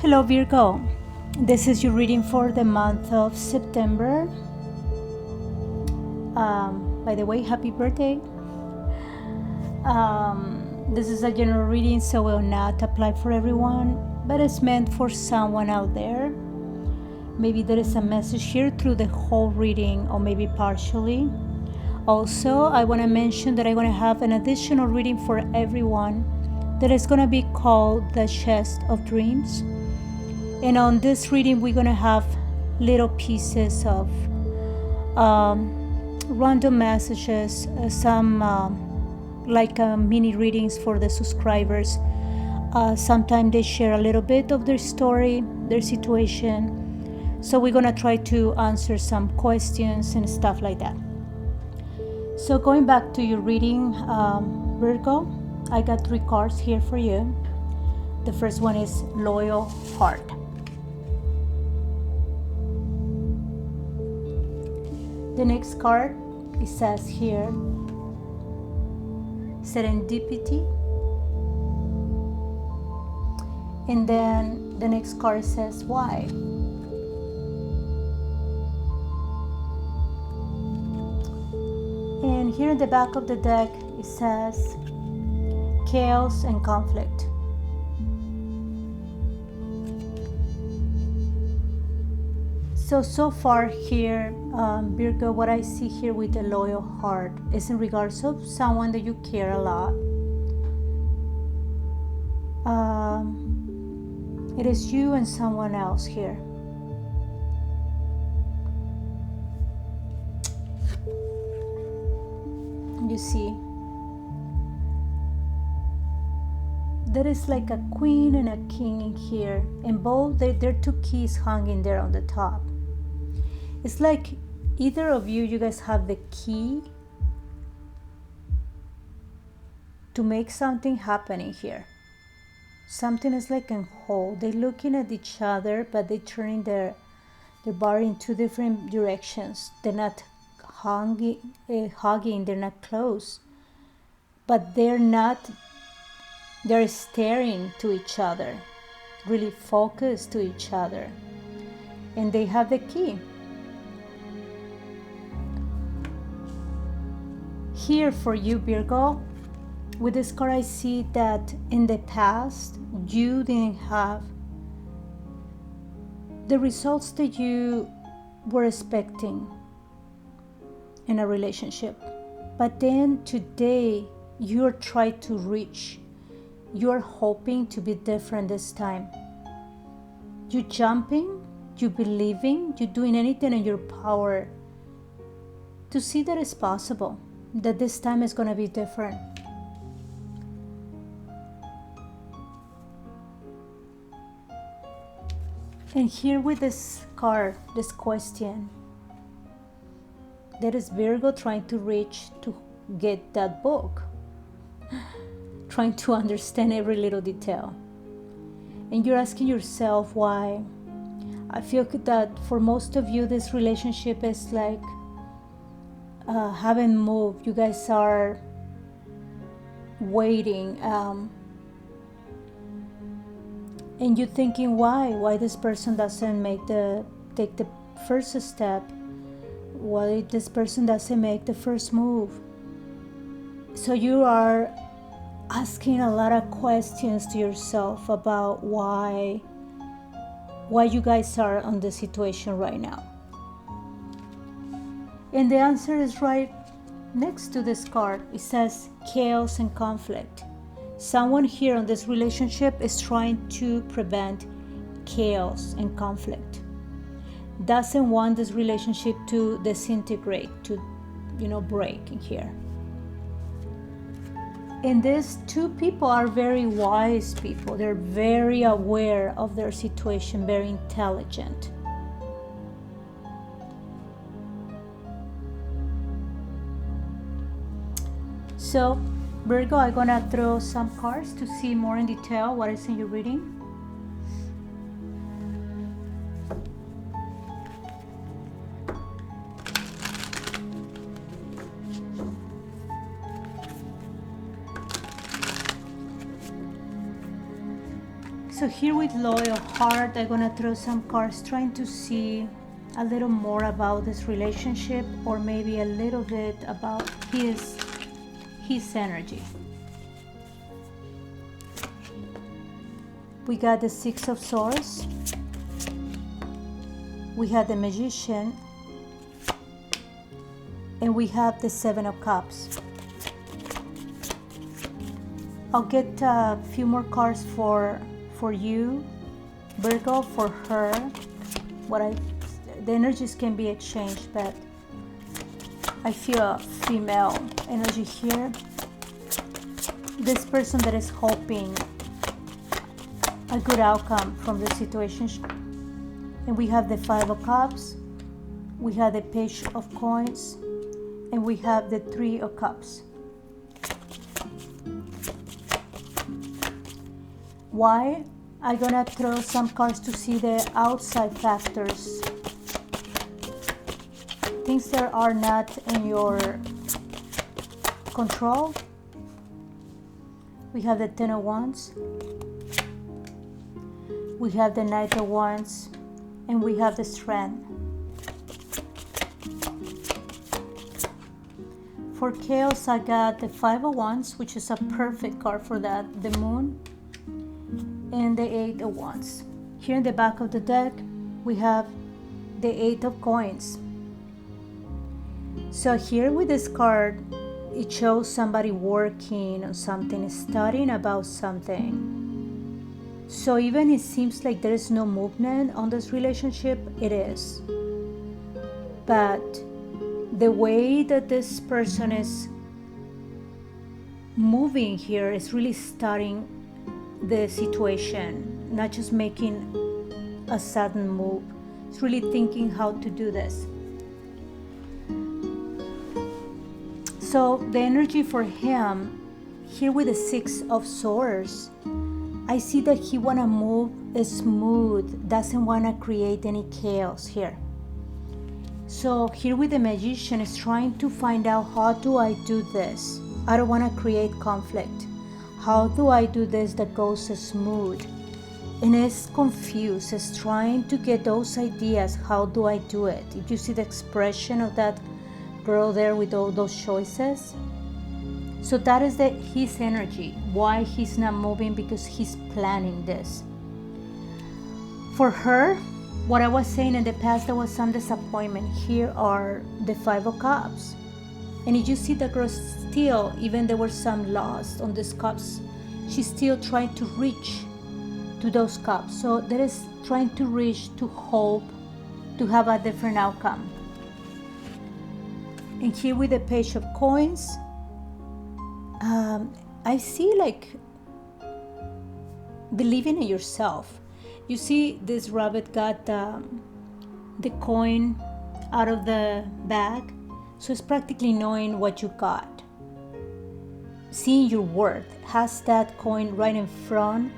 Hello Virgo, this is your reading for the month of September. By the way, happy birthday. This is a general reading, so will not apply for everyone, but it's meant for someone out there. Maybe there is a message here through the whole reading, or maybe partially. Also, I want to mention that I'm going to have an additional reading for everyone that is going to be called the Chest of Dreams. And on this reading, we're going to have little pieces of random messages, some mini readings for the subscribers. Sometimes they share a little bit of their story, their situation. So we're going to try to answer some questions and stuff like that. So going back to your reading, Virgo, I got 3 cards here for you. The first one is Loyal Heart. The next card, it says here, Serendipity. And then the next card says, Why? And here in the back of the deck, it says, Chaos and Conflict. So far here, Virgo, what I see here with the loyal heart is in regards of someone that you care a lot. It is you and someone else here. You see, there is like a queen and a king in here, and both there are 2 keys hanging there on the top. It's like either of you guys have the key to make something happen in here. Something is like in hold. They're looking at each other, but they're turning their body in 2 different directions. They're not hugging, they're not close, but they're staring to each other, really focused to each other, and they have the key. Here for you, Virgo, with this card I see that in the past you didn't have the results that you were expecting in a relationship, but then today you're trying to reach, you're hoping to be different this time. You're jumping, you're believing, you're doing anything in your power to see that it's possible, that this time is going to be different. And here with this card, this question, there is Virgo trying to reach to get that book, trying to understand every little detail. And you're asking yourself why. I feel that for most of you, this relationship is like haven't moved. You guys are waiting, and you're thinking why this person doesn't take the first step, why this person doesn't make the first move. So you are asking a lot of questions to yourself about why you guys are on the situation right now. And the answer is right next to this card. It says chaos and conflict. Someone here in this relationship is trying to prevent chaos and conflict. Doesn't want this relationship to disintegrate, to break in here. And these 2 people are very wise people. They're very aware of their situation, very intelligent. So, Virgo, I'm gonna throw some cards to see more in detail what is in your reading. So here with Loyal Heart, I'm gonna throw some cards trying to see a little more about this relationship, or maybe a little bit about his energy. We got the Six of Swords. We have the Magician. And we have the Seven of Cups. I'll get a few more cards for you, Virgo, for her. The energies can be exchanged, but I feel a female energy here. This person that is hoping a good outcome from the situation. And we have the Five of Cups, we have the Page of Coins, and we have the Three of Cups. Why? I'm gonna throw some cards to see the outside factors, things that are not in your control. We have the Ten of Wands, we have the Knight of Wands, and we have the Strength. For Chaos, I got the Five of Wands, which is a perfect card for that, the Moon, and the Eight of Wands. Here in the back of the deck, we have the Eight of Coins. So here with this card, it shows somebody working on something, studying about something. So even it seems like there is no movement on this relationship, it is. But the way that this person is moving here is really studying the situation, not just making a sudden move. It's really thinking how to do this. So the energy for him here with the Six of Swords, I see that he wanna move smooth, doesn't wanna create any chaos here. So here with the Magician is trying to find out, how do I do this? I don't wanna create conflict. How do I do this that goes smooth? And is confused, is trying to get those ideas, how do I do it? If you see the expression of that girl there with all those choices. So that is his energy, why he's not moving, because he's planning this. For her, what I was saying in the past, there was some disappointment. Here are the Five of Cups. And if you see the girl still, even there were some lost on these cups, she's still trying to reach to those cups. So there is trying to reach, to hope, to have a different outcome. And here with the Page of Coins, I see like believing in yourself. You see this rabbit got the coin out of the bag. So it's practically knowing what you got. Seeing your worth. Has that coin right in front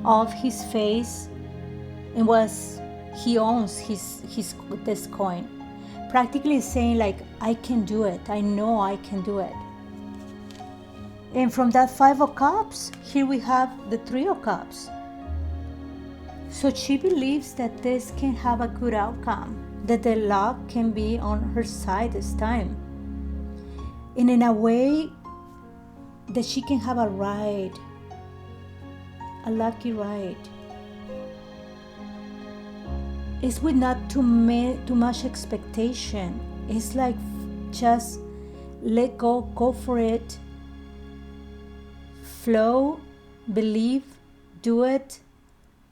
of his face, and he owns this coin. Practically saying like, I can do it. I know I can do it. And from that Five of Cups, here we have the Three of Cups. So she believes that this can have a good outcome, that the luck can be on her side this time. And in a way that she can have a ride, a lucky ride. It's with not too much expectation. It's like just let go for it. Flow, believe, do it,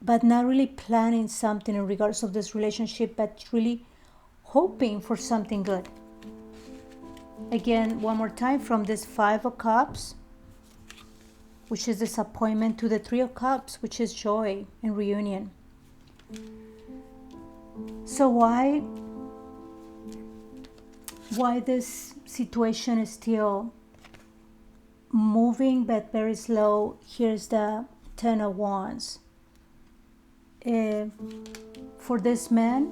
but not really planning something in regards of this relationship, but really hoping for something good. Again, one more time, from this Five of Cups, which is disappointment, to the Three of Cups, which is joy and reunion. So why this situation is still moving but very slow? Here's the Ten of Wands. For this man,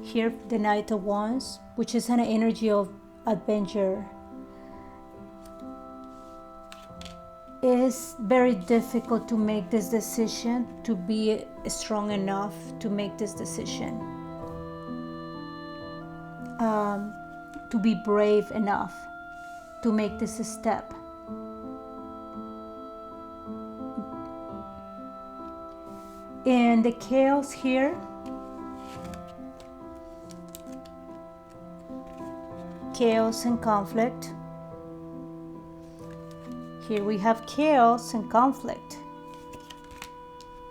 here the Knight of Wands, which is an energy of adventure. It's very difficult to make this decision, to be strong enough to make this decision, to be brave enough to make this step. And the chaos here, chaos and conflict. Here we have chaos and conflict.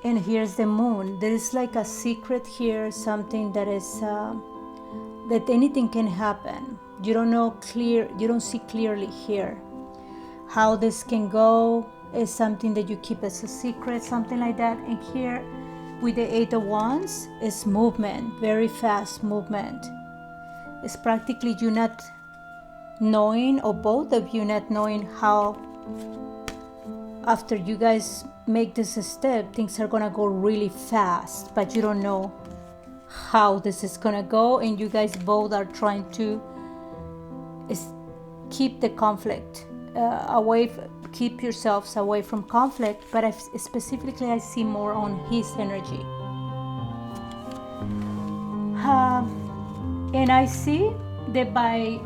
And here's the moon. There is like a secret here, something that is, that anything can happen. You don't see clearly here. How this can go is something that you keep as a secret, something like that. And here with the Eight of Wands is movement, very fast movement. It's practically you not knowing, or both of you not knowing how, after you guys make this step, things are gonna go really fast, but you don't know how this is gonna go, and you guys both are trying to keep the conflict away, keep yourselves away from conflict. But specifically I see more on his energy, and I see that by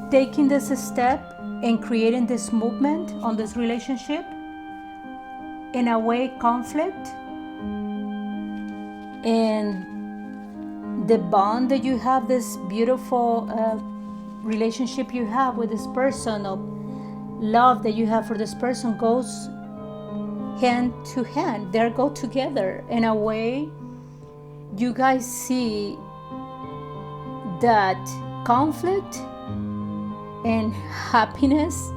taking this step and creating this movement on this relationship, in a way conflict and the bond that you have, this beautiful relationship you have with this person, of love that you have for this person, goes hand to hand. They go together. In a way, you guys see that conflict and happiness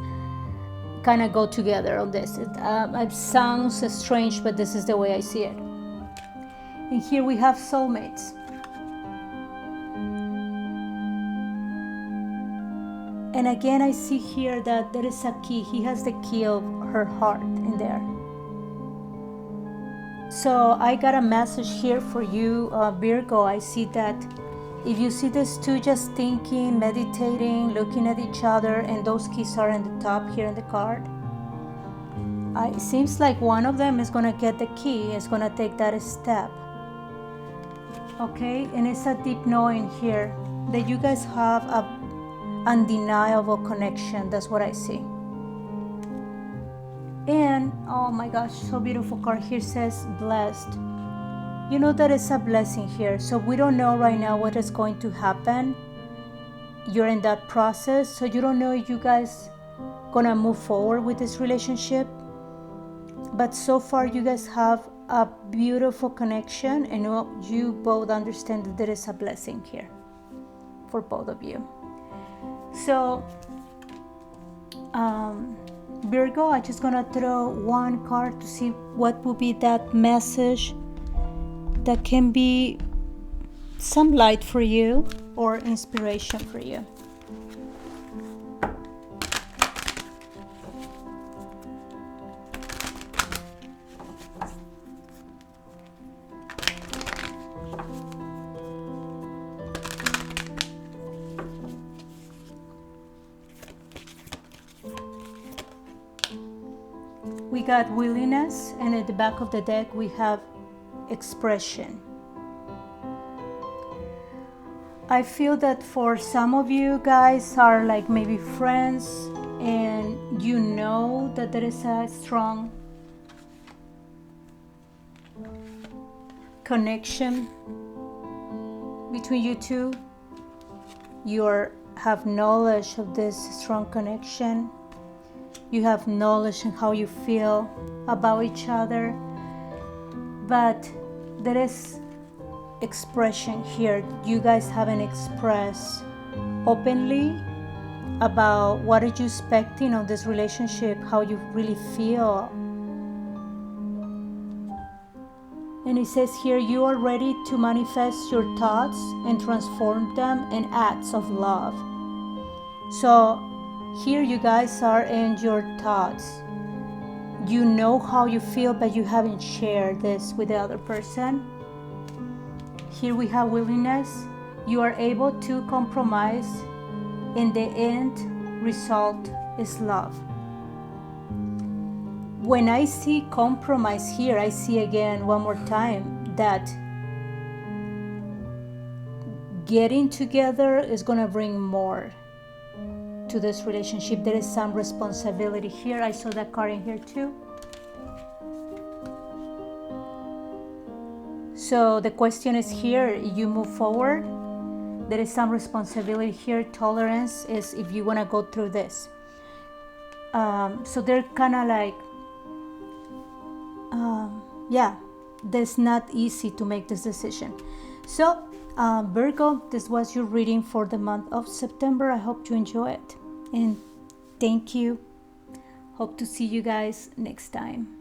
kind of go together on this. It sounds strange, but this is the way I see it. And here we have soulmates. And again, I see here that there is a key. He has the key of her heart in there. So I got a message here for you, Virgo. I see that if you see these two just thinking, meditating, looking at each other, and those keys are in the top here in the card, it seems like one of them is going to get the key, is going to take that step. Okay? And it's a deep knowing here that you guys have a undeniable connection. That's what I see. And, oh my gosh, so beautiful card here says blessed. You know that it's a blessing here. So we don't know right now what is going to happen. You're in that process. So you don't know if you guys gonna move forward with this relationship. But so far you guys have a beautiful connection, and you both understand that there is a blessing here for both of you. So Virgo, I'm just gonna throw one card to see what will be that message that can be some light for you or inspiration for you. We got willingness, and at the back of the deck we have expression. I feel that for some of you guys are like maybe friends, and you know that there is a strong connection between you two. You have knowledge of this strong connection. You have knowledge in how you feel about each other. But there is expression here. You guys haven't expressed openly about what are you expecting of this relationship, how you really feel. And it says here, you are ready to manifest your thoughts and transform them in acts of love. So here you guys are in your thoughts. You know how you feel, but you haven't shared this with the other person. Here we have willingness. You are able to compromise. In the end result is love. when I see compromise here, I see again one more time that getting together is going to bring more to this relationship. There is some responsibility here. I saw that card in here too. So the question is here, you move forward. There is some responsibility here. Tolerance is if you want to go through this. So they're kind of like, yeah, it's not easy to make this decision. So Virgo, this was your reading for the month of September. I hope you enjoy it. And thank you. Hope to see you guys next time.